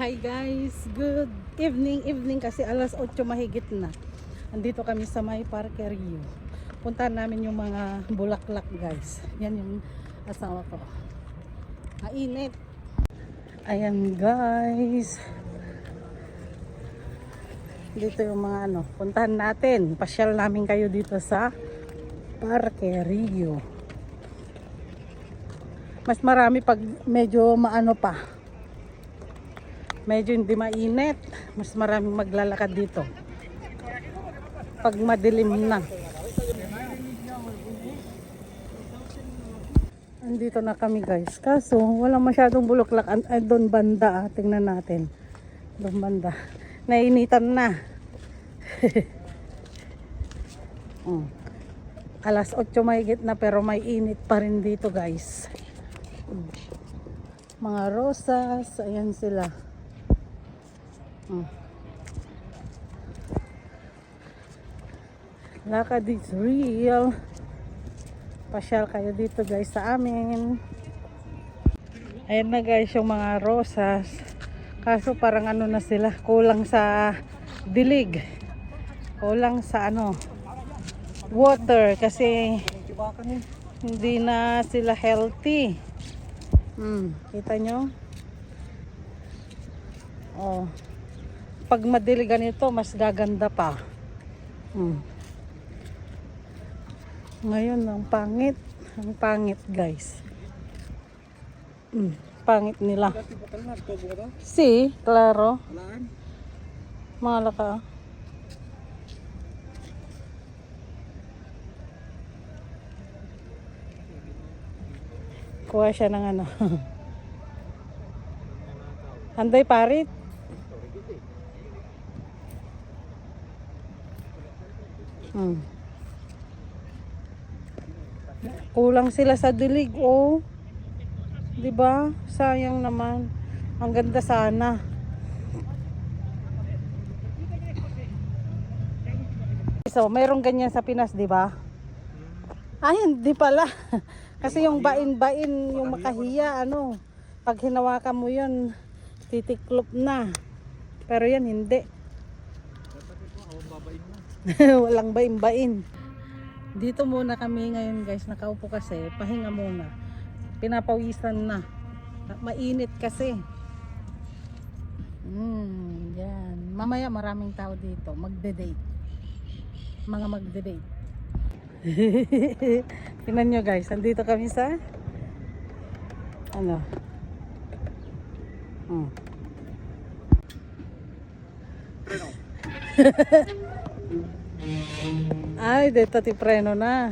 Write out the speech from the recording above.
Hi guys, good evening kasi alas 8 mahigit na. Andito kami sa may Parque Rio. Puntahan namin yung mga bulaklak guys. Yan yung asawa ko. Mainit. Ayan guys. Dito yung mga puntahan natin. Pasyal namin kayo dito sa Parque Rio. Mas marami pag medyo maano pa. Medyo hindi mainit, mas maraming maglalakad dito pag madilim na. Andito na kami guys, kaso walang masyadong bulaklak. Doon banda, tingnan natin. Doon banda, nainitan na. Alas 8 mahigit na pero may init pa rin dito guys. Mga rosas, ayan sila. Lakad is real. Pasyal kayo dito guys sa amin. Ayan na guys yung mga rosas. Kaso parang na sila, kulang sa dilig. Kulang sa water kasi hindi na sila healthy. Kita nyo? Oh. Pag madilig ganito, mas gaganda pa. Ngayon, ang pangit. Ang pangit, guys. Pangit nila. Si, klaro. Mahala ka. Kuha siya ng Anday parit. Kulang sila sa dilig, oh. 'Di ba? Sayang naman. Ang ganda sana. So, mayroong ganyan sa Pinas, 'di ba? Ay, hindi pala. Kasi yung bain-bain, yung makahiya, pag hinawakan mo 'yun, titiklop na. Pero yan hindi. Walang bain-bain. Dito muna kami ngayon guys, nakaupo kasi, pahinga muna. Pinapawisan na. Mainit kasi. Yan. Mamaya maraming tao dito, magde-date. Mga magde-date. Tingnan nyo guys, andito kami sa Ay, dito ti preno na.